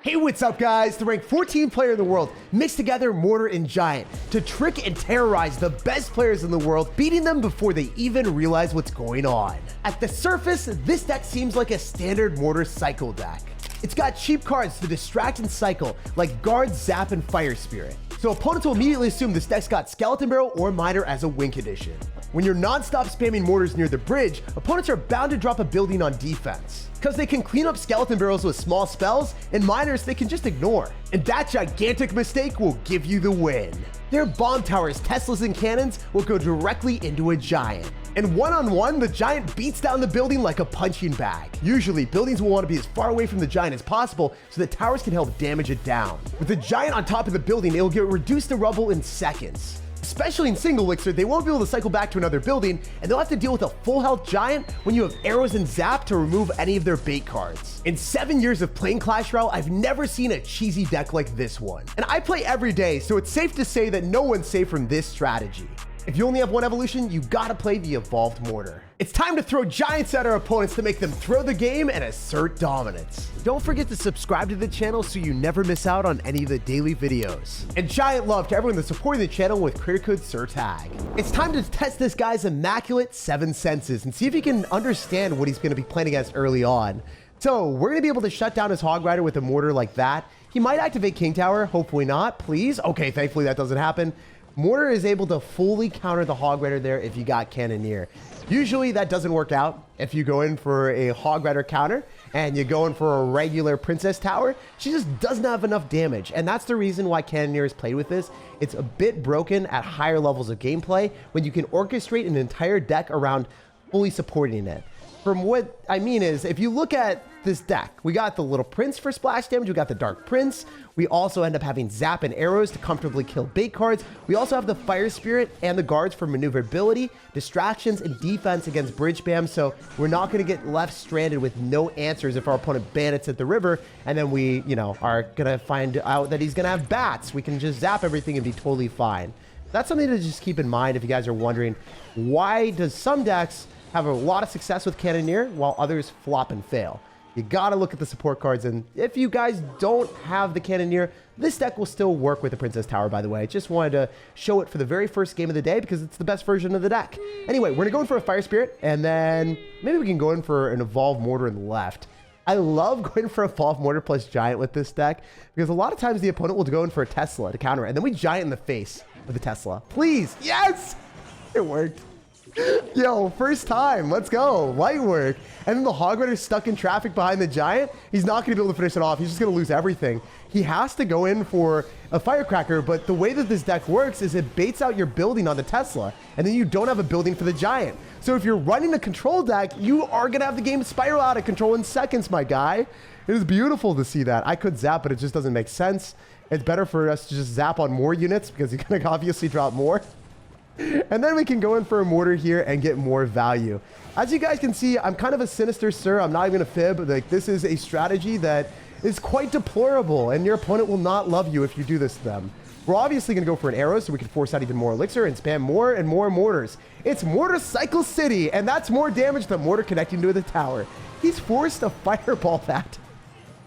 Hey, what's up guys? The ranked 14 player in the world mixed together Mortar and Giant to trick and terrorize the best players in the world, beating them before they even realize what's going on. At the surface, this deck seems like a standard Mortar cycle deck. It's got cheap cards to distract and cycle, like Guard, Zap, and Fire Spirit. So opponents will immediately assume this deck's got Skeleton Barrel or Miner as a win condition. When you're non-stop spamming mortars near the bridge, opponents are bound to drop a building on defense, because they can clean up Skeleton Barrels with small spells, and miners they can just ignore. And that gigantic mistake will give you the win. Their bomb towers, Teslas, and cannons will go directly into a Giant. And one-on-one, the Giant beats down the building like a punching bag. Usually, buildings will want to be as far away from the Giant as possible so the towers can help damage it down. With the Giant on top of the building, it will get reduced to rubble in seconds. Especially in single elixir, they won't be able to cycle back to another building, and they'll have to deal with a full health Giant when you have arrows and zap to remove any of their bait cards. In 7 years of playing Clash Royale, I've never seen a cheesy deck like this one. And I play every day, so it's safe to say that no one's safe from this strategy. If you only have one evolution, you gotta play the Evolved Mortar. It's time to throw Giants at our opponents to make them throw the game and assert dominance. Don't forget to subscribe to the channel so you never miss out on any of the daily videos. And giant love to everyone that's supporting the channel with creator code SirTag. It's time to test this guy's immaculate 7 senses and see if he can understand what he's gonna be playing against early on. So we're gonna be able to shut down his Hog Rider with a mortar like that. He might activate King Tower, hopefully not, please. Okay, thankfully that doesn't happen. Mortar is able to fully counter the Hog Rider there if you got Cannoneer. Usually that doesn't work out. If you go in for a Hog Rider counter and you go in for a regular Princess Tower, she just doesn't have enough damage. And that's the reason why Cannoneer is played with this. It's a bit broken at higher levels of gameplay when you can orchestrate an entire deck around fully supporting it. From what I mean is, if you look at this deck, we got the Little Prince for splash damage, we got the Dark Prince, we also end up having Zap and arrows to comfortably kill bait cards, we also have the Fire Spirit and the guards for maneuverability, distractions, and defense against bridge spam, so we're not going to get left stranded with no answers if our opponent bandits at the river, and then we, are going to find out that he's going to have bats. We can just zap everything and be totally fine. That's something to just keep in mind if you guys are wondering, why does some decks have a lot of success with Cannoneer while others flop and fail? You gotta look at the support cards, and if you guys don't have the Cannoneer, this deck will still work with the Princess Tower, by the way. I just wanted to show it for the very first game of the day because it's the best version of the deck. Anyway, we're gonna go in for a Fire Spirit, and then maybe we can go in for an Evolved Mortar in the left. I love going for Evolved Mortar plus Giant with this deck because a lot of times the opponent will go in for a Tesla to counter it, and then we Giant in the face with the Tesla. Please, yes! It worked. Yo, first time, let's go, light work. And then the Hog Rider's stuck in traffic behind the Giant. He's not gonna be able to finish it off. He's just gonna lose everything. He has to go in for a Firecracker, but the way that this deck works is it baits out your building on the Tesla, and then you don't have a building for the Giant. So if you're running a control deck, you are gonna have the game spiral out of control in seconds, my guy. It is beautiful to see that. I could zap, but it just doesn't make sense. It's better for us to just zap on more units because you're gonna obviously drop more. And then we can go in for a mortar here and get more value. As you guys can see, I'm kind of a sinister sir. I'm not even gonna fib. Like, this is a strategy that is quite deplorable, and your opponent will not love you if you do this to them. We're obviously gonna go for an arrow so we can force out even more elixir and spam more and more mortars. It's Mortar Cycle City, and that's more damage than mortar connecting to the tower. He's forced to fireball that.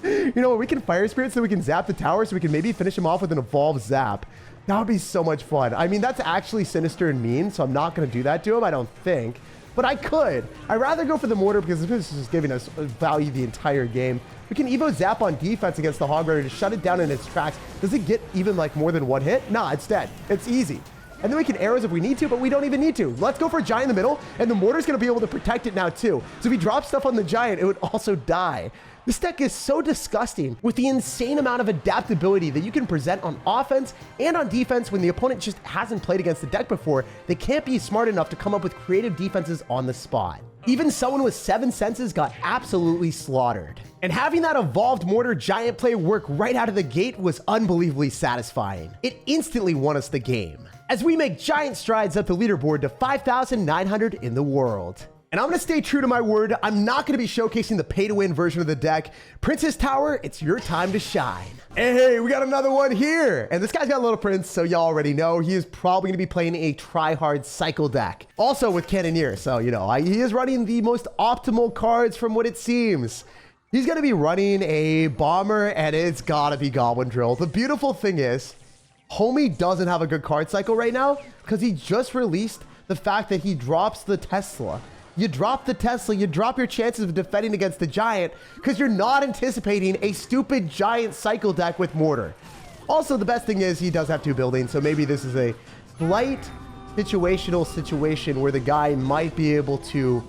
You know what, we can Fire Spirit so we can zap the tower so we can maybe finish him off with an Evolved Zap. That would be so much fun. I mean, that's actually sinister and mean, so I'm not going to do that to him, I don't think. But I could. I'd rather go for the mortar because this is just giving us value the entire game. We can Evo Zap on defense against the Hog Rider to shut it down in its tracks. Does it get even like more than one hit? Nah, it's dead. It's easy. And then we can arrows if we need to, but we don't even need to. Let's go for a Giant in the middle, and the mortar's going to be able to protect it now too. So if we drop stuff on the Giant, it would also die. This deck is so disgusting with the insane amount of adaptability that you can present on offense and on defense when the opponent just hasn't played against the deck before. They can't be smart enough to come up with creative defenses on the spot. Even someone with 7 senses got absolutely slaughtered. And having that Evolved Mortar Giant play work right out of the gate was unbelievably satisfying. It instantly won us the game, as we make giant strides up the leaderboard to 5,900 in the world. And I'm going to stay true to my word. I'm not going to be showcasing the pay-to-win version of the deck. Princess Tower, it's your time to shine. Hey, we got another one here. And this guy's got a Little Prince, so y'all already know he is probably going to be playing a try-hard cycle deck. Also with Cannoneer, so, he is running the most optimal cards from what it seems. He's going to be running a bomber, and it's got to be goblin drill. The beautiful thing is, homie doesn't have a good card cycle right now because he just released the fact that he drops the Tesla. You drop the Tesla, you drop your chances of defending against the Giant because you're not anticipating a stupid Giant cycle deck with Mortar. Also, the best thing is he does have 2 buildings, so maybe this is a slight situational situation where the guy might be able to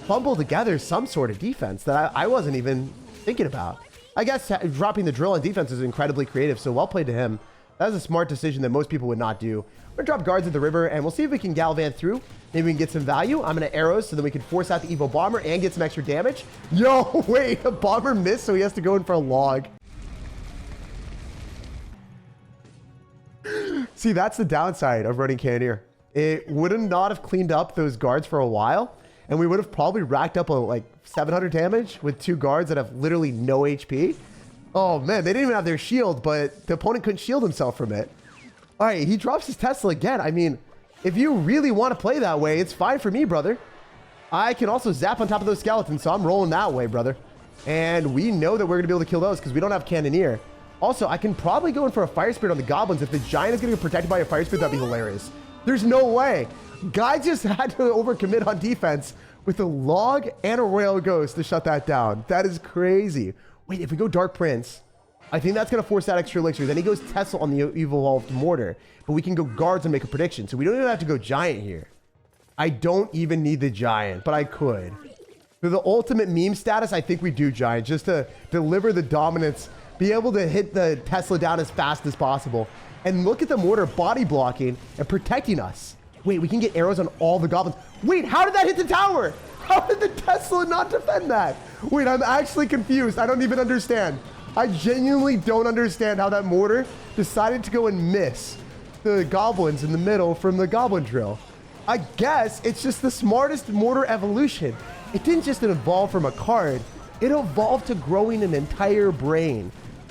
fumble together some sort of defense that I wasn't even thinking about. I guess dropping the drill on defense is incredibly creative, so well played to him. That was a smart decision that most people would not do. We're gonna drop guards at the river, and we'll see if we can Galvan through. Maybe we can get some value. I'm gonna arrows so that we can force out the evil bomber and get some extra damage. Yo, wait, a bomber missed, so he has to go in for a log. See, that's the downside of running Cannoneer. It would not have cleaned up those guards for a while, and we would have probably racked up like 700 damage with 2 guards that have literally no HP. Oh man, they didn't even have their shield, but the opponent couldn't shield himself from it. All right, he drops his Tesla again. I mean, if you really want to play that way, it's fine for me, brother. I can also zap on top of those skeletons, so I'm rolling that way, brother. And we know that we're going to be able to kill those because we don't have Cannoneer. Also, I can probably go in for a Fire Spirit on the Goblins. If the Giant is going to get protected by a Fire Spirit, that'd be hilarious. There's no way. Guy just had to overcommit on defense with a log and a Royal Ghost to shut that down. That is crazy. Wait, if we go Dark Prince, I think that's going to force out extra elixir. Then he goes Tesla on the evolved Mortar. But we can go guards and make a prediction. So we don't even have to go Giant here. I don't even need the Giant, but I could. For the ultimate meme status, I think we do Giant just to deliver the dominance, be able to hit the Tesla down as fast as possible. And look at the Mortar body blocking and protecting us. Wait, we can get arrows on all the Goblins. Wait, how did that hit the tower? How did the Tesla not defend that? Wait, I'm actually confused. I don't even understand. I genuinely don't understand how that Mortar decided to go and miss the Goblins in the middle from the Goblin drill. I guess it's just the smartest Mortar evolution. It didn't just evolve from a card. It evolved to growing an entire brain.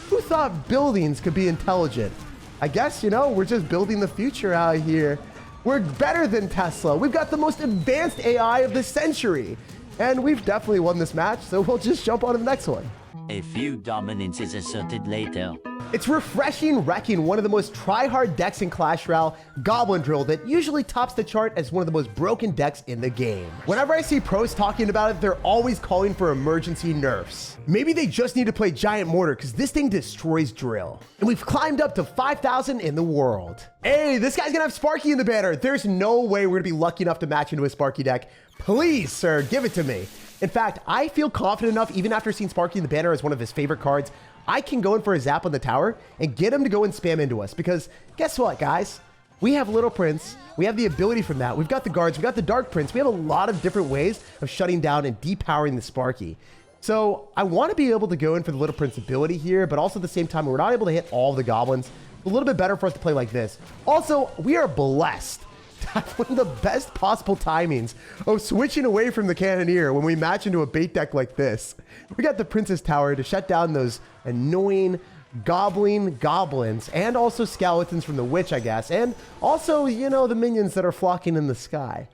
Who thought buildings could be intelligent? I guess, you know, we're just building the future out here. We're better than Tesla. We've got the most advanced AI of the century. And we've definitely won this match, so we'll just jump on to the next one. A few dominance is asserted later. It's refreshing wrecking one of the most try-hard decks in Clash Royale, Goblin Drill, that usually tops the chart as one of the most broken decks in the game. Whenever I see pros talking about it, they're always calling for emergency nerfs. Maybe they just need to play Giant Mortar because this thing destroys Drill. And we've climbed up to 5,000 in the world. Hey, this guy's gonna have Sparky in the banner. There's no way we're gonna be lucky enough to match into a Sparky deck. Please, sir, give it to me. In fact, I feel confident enough, even after seeing Sparky in the banner as one of his favorite cards, I can go in for a zap on the tower and get him to go and spam into us. Because guess what, guys? We have Little Prince. We have the ability from that. We've got the guards. We've got the Dark Prince. We have a lot of different ways of shutting down and depowering the Sparky. So I want to be able to go in for the Little Prince ability here, but also at the same time, we're not able to hit all the goblins. It's a little bit better for us to play like this. Also, we are blessed to have one of the best possible timings of switching away from the Cannoneer when we match into a bait deck like this. We got the Princess Tower to shut down those annoying goblins and also skeletons from the witch, I guess. And also, you know, the minions that are flocking in the sky.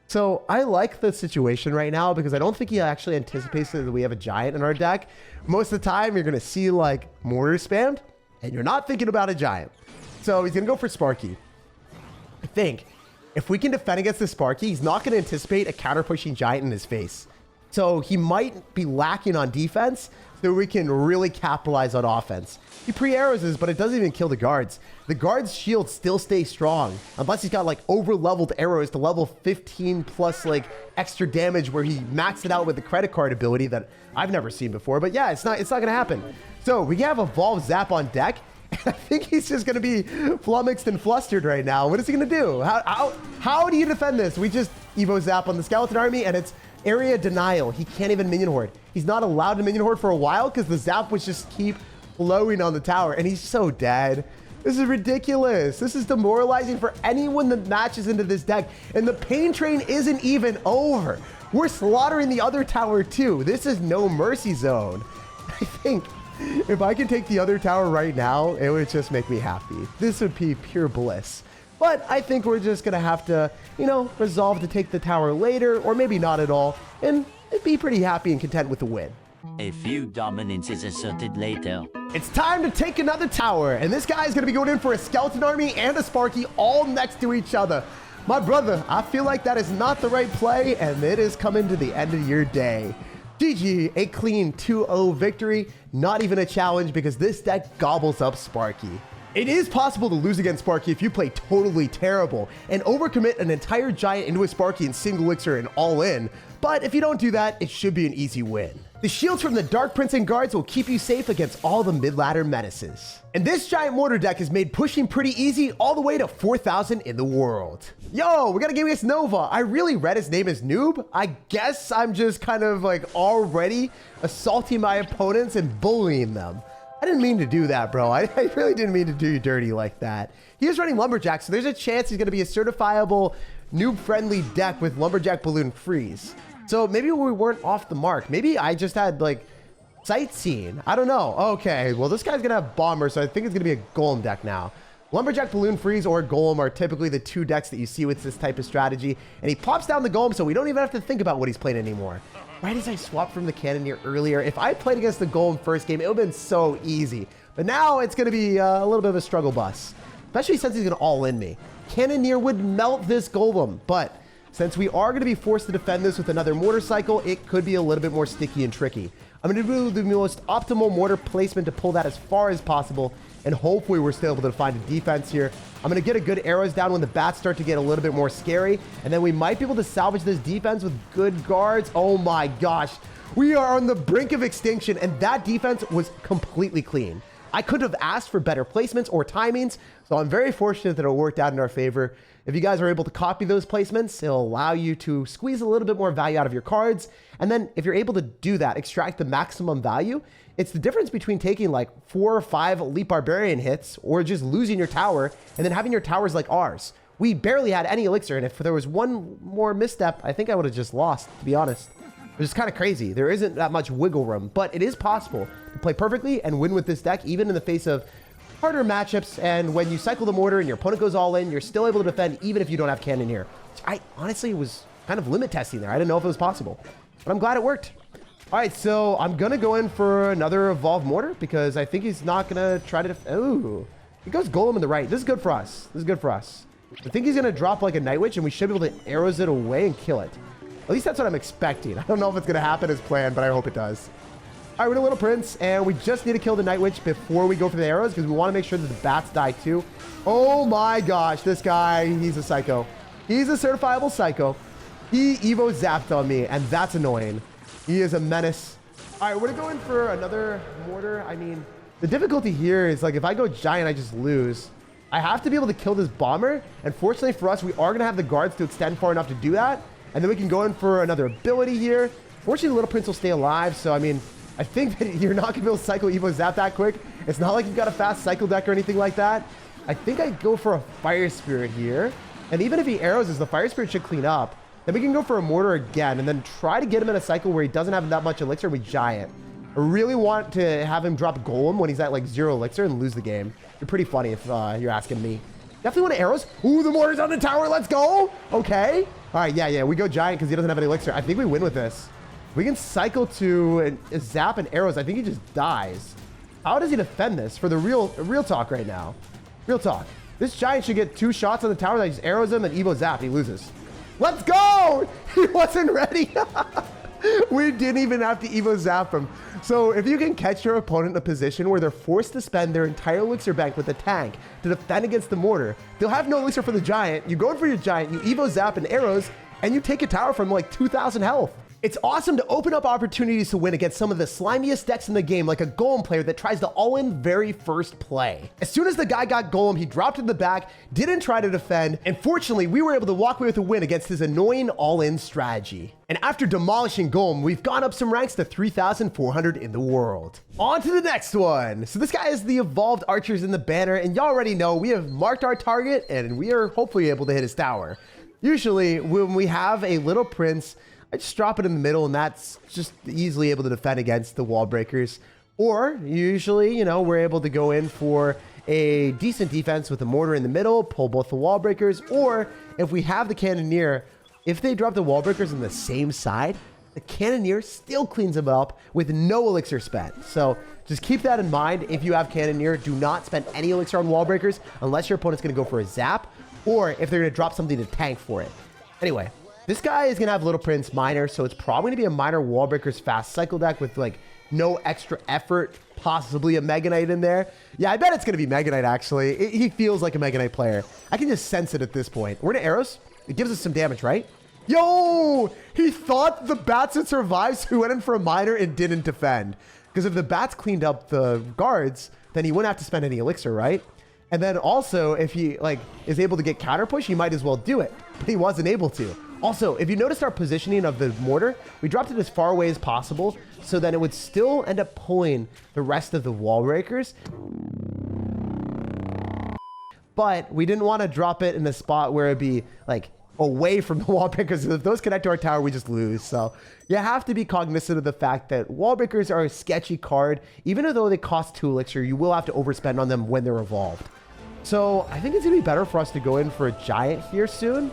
So I like the situation right now because I don't think he actually anticipates that we have a Giant in our deck. Most of the time, you're going to see like Mortar spammed and you're not thinking about a Giant. So he's going to go for Sparky. I think if we can defend against the Sparky, he's not going to anticipate a counter-pushing Giant in his face. So he might be lacking on defense, so we can really capitalize on offense. He pre-arrows us, but it doesn't even kill the guards. The guards' shields still stay strong, unless he's got like over-leveled arrows to level 15 plus like extra damage where he maxed it out with the credit card ability that I've never seen before. But yeah, it's not going to happen. So we have Evolve Zap on deck. I think he's just going to be flummoxed and flustered right now. What is he going to do? How do you defend this? We just Evo Zap on the Skeleton Army, and it's area denial. He can't even minion horde. He's not allowed to minion horde for a while because the Zap would just keep flowing on the tower, and he's so dead. This is ridiculous. This is demoralizing for anyone that matches into this deck, and the pain train isn't even over. We're slaughtering the other tower too. This is no mercy zone. I think if I could take the other tower right now, it would just make me happy. This would be pure bliss. But I think we're just going to have to, you know, resolve to take the tower later, or maybe not at all, and be pretty happy and content with the win. A few dominance is asserted later. It's time to take another tower, and this guy is going to be going in for a skeleton army and a Sparky all next to each other. My brother, I feel like that is not the right play, and it is coming to the end of your day. GG, a clean 2-0 victory. Not even a challenge because this deck gobbles up Sparky. It is possible to lose against Sparky if you play totally terrible and overcommit an entire giant into a Sparky in single elixir and all in, but if you don't do that, it should be an easy win. The shields from the Dark Prince and guards will keep you safe against all the mid-ladder menaces. And this Giant Mortar deck has made pushing pretty easy all the way to 4,000 in the world. Yo, we got a game against Nova. I really read his name as Noob. I guess I'm just kind of like already assaulting my opponents and bullying them. I didn't mean to do that, bro. I really didn't mean to do you dirty like that. He is running Lumberjack, so there's a chance he's going to be a certifiable noob-friendly deck with Lumberjack Balloon Freeze. So maybe we weren't off the mark. Maybe I just had like sightseeing. I don't know. Okay, well this guy's gonna have Bomber, so I think it's gonna be a Golem deck now. Lumberjack Balloon Freeze or Golem are typically the two decks that you see with this type of strategy. And he pops down the Golem, so we don't even have to think about what he's playing anymore. Right as I swapped from the Cannoneer earlier, if I played against the Golem first game, it would have been so easy. But now it's gonna be a little bit of a struggle bus, especially since he's gonna all-in me. Cannoneer would melt this Golem, but since we are going to be forced to defend this with another mortar cycle, it could be a little bit more sticky and tricky. I'm going to do the most optimal mortar placement to pull that as far as possible, and hopefully we're still able to find a defense here. I'm going to get a good arrows down when the bats start to get a little bit more scary, and then we might be able to salvage this defense with good guards. Oh my gosh, we are on the brink of extinction, and that defense was completely clean. I could have asked for better placements or timings, so I'm very fortunate that it worked out in our favor. If you guys are able to copy those placements, it'll allow you to squeeze a little bit more value out of your cards. And then if you're able to do that, extract the maximum value, it's the difference between taking like 4 or 5 Elite Barbarian hits or just losing your tower and then having your towers like ours. We barely had any elixir, and if there was one more misstep, I think I would have just lost, to be honest. It's kind of crazy. There isn't that much wiggle room, but it is possible to play perfectly and win with this deck, even in the face of harder matchups. And when you cycle the mortar and your opponent goes all in, you're still able to defend even if you don't have Cannoneer. I honestly was kind of limit testing there. I didn't know if it was possible, but I'm glad it worked. All right, so I'm going to go in for another Evolved Mortar because I think he's not going to try to oh, he goes Golem in the right. This is good for us. This is good for us. I think he's going to drop like a Night Witch, and we should be able to arrows it away and kill it. At least that's what I'm expecting. I don't know if it's going to happen as planned, but I hope it does. All right, we're in a Little Prince, and we just need to kill the Night Witch before we go for the arrows because we want to make sure that the bats die too. Oh my gosh, this guy, he's a psycho. He's a certifiable psycho. He Evo zapped on me, and that's annoying. He is a menace. All right, we're going to go in for another mortar. I mean, the difficulty here is like if I go giant, I just lose. I have to be able to kill this bomber, and fortunately for us, we are going to have the guards to extend far enough to do that. And then we can go in for another ability here. Fortunately, the Little Prince will stay alive. So, I mean, I think that you're not going to be able to cycle Evo Zap that quick. It's not like you've got a fast cycle deck or anything like that. I think I go for a Fire Spirit here. And even if he arrows us, the Fire Spirit should clean up. Then we can go for a Mortar again and then try to get him in a cycle where he doesn't have that much elixir with Giant. I really want to have him drop Golem when he's at like 0 elixir and lose the game. You're pretty funny if you're asking me. Definitely want arrows. Ooh, the mortar's on the tower. Let's go. Okay. All right, yeah. We go giant because he doesn't have any elixir. I think we win with this. We can cycle to a zap and arrows. I think he just dies. How does he defend this for the real talk right now? Real talk. This giant should get 2 shots on the tower that just arrows him and Evo zap. He loses. Let's go. He wasn't ready. We didn't even have to Evo zap him. So if you can catch your opponent in a position where they're forced to spend their entire elixir bank with a tank to defend against the mortar, they'll have no elixir for the giant. You go in for your giant, you Evo zap and arrows, and you take a tower from like 2,000 health. It's awesome to open up opportunities to win against some of the slimiest decks in the game, like a Golem player that tries to all-in very first play. As soon as the guy got Golem, he dropped in the back, didn't try to defend, and fortunately, we were able to walk away with a win against his annoying all-in strategy. And after demolishing Golem, we've gone up some ranks to 3,400 in the world. On to the next one. So this guy is the Evolved Archers in the banner, and y'all already know we have marked our target, and we are hopefully able to hit his tower. Usually, when we have a Little Prince, I just drop it in the middle, and that's just easily able to defend against the wall breakers. Or usually, we're able to go in for a decent defense with a mortar in the middle, pull both the wall breakers. Or if we have the Cannoneer, if they drop the wall breakers on the same side, the Cannoneer still cleans him up with no elixir spent. So just keep that in mind. If you have Cannoneer, do not spend any elixir on wall breakers unless your opponent's going to go for a zap or if they're going to drop something to tank for it. Anyway, this guy is going to have Little Prince Miner, so it's probably going to be a Miner wall breakers fast cycle deck with like no extra effort, possibly a Mega Knight in there. Yeah, I bet it's going to be Mega Knight actually. He feels like a Mega Knight player. I can just sense it at this point. We're going to arrows. It gives us some damage, right? Yo, he thought the bats would survive, so he went in for a miner and didn't defend. Because if the bats cleaned up the guards, then he wouldn't have to spend any elixir, right? And then also, if he like is able to get counter push, he might as well do it. But he wasn't able to. Also, if you noticed our positioning of the mortar, we dropped it as far away as possible, so that it would still end up pulling the rest of the wall breakers. But we didn't want to drop it in a spot where it'd be like away from the wall breakers. If those connect to our tower, we just lose. So you have to be cognizant of the fact that wall breakers are a sketchy card. Even though they cost 2 elixir, you will have to overspend on them when they're evolved. So I think it's gonna be better for us to go in for a giant here soon.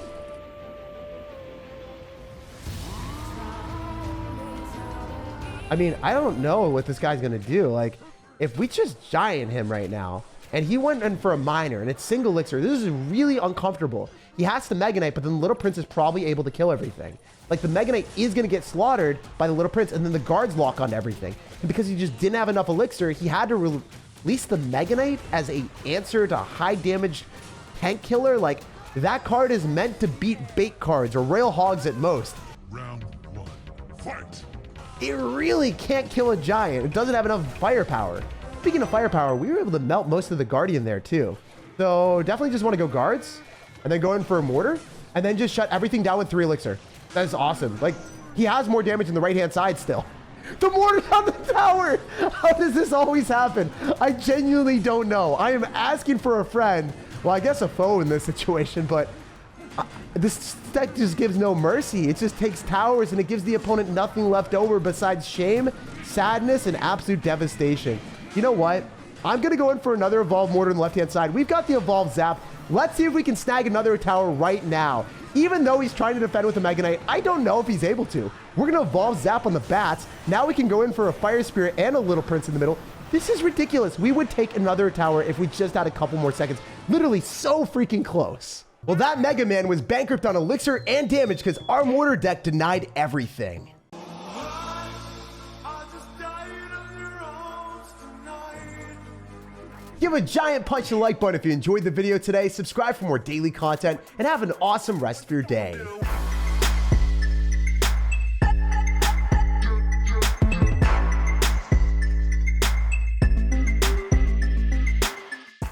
I mean, I don't know what this guy's gonna do. Like, if we just giant him right now and he went in for a miner and it's single elixir, this is really uncomfortable. He has the Mega Knight, but then the Little Prince is probably able to kill everything. Like, the Mega Knight is going to get slaughtered by the Little Prince, and then the guards lock on everything. And because he just didn't have enough elixir, he had to release the Mega Knight as an answer to high damage tank killer. Like, that card is meant to beat bait cards or rail hogs at most. Round 1, fight! It really can't kill a giant. It doesn't have enough firepower. Speaking of firepower, we were able to melt most of the Guardian there too. So definitely just want to go guards and then go in for a mortar and then just shut everything down with 3 elixir. That is awesome. Like, he has more damage in the right-hand side still. The mortar's on the tower. How does this always happen? I genuinely don't know. I am asking for a friend. Well, I guess a foe in this situation, but this deck just gives no mercy. It just takes towers and it gives the opponent nothing left over besides shame, sadness, and absolute devastation. You know what? I'm going to go in for another evolved mortar on the left-hand side. We've got the evolved zap. Let's see if we can snag another tower right now. Even though he's trying to defend with the Mega Knight, I don't know if he's able to. We're going to evolve zap on the bats. Now we can go in for a fire spirit and a Little Prince in the middle. This is ridiculous. We would take another tower if we just had a couple more seconds. Literally so freaking close. Well, that Mega Man was bankrupt on elixir and damage because our mortar deck denied everything. Give a giant punch to the like button if you enjoyed the video today, subscribe for more daily content, and have an awesome rest of your day.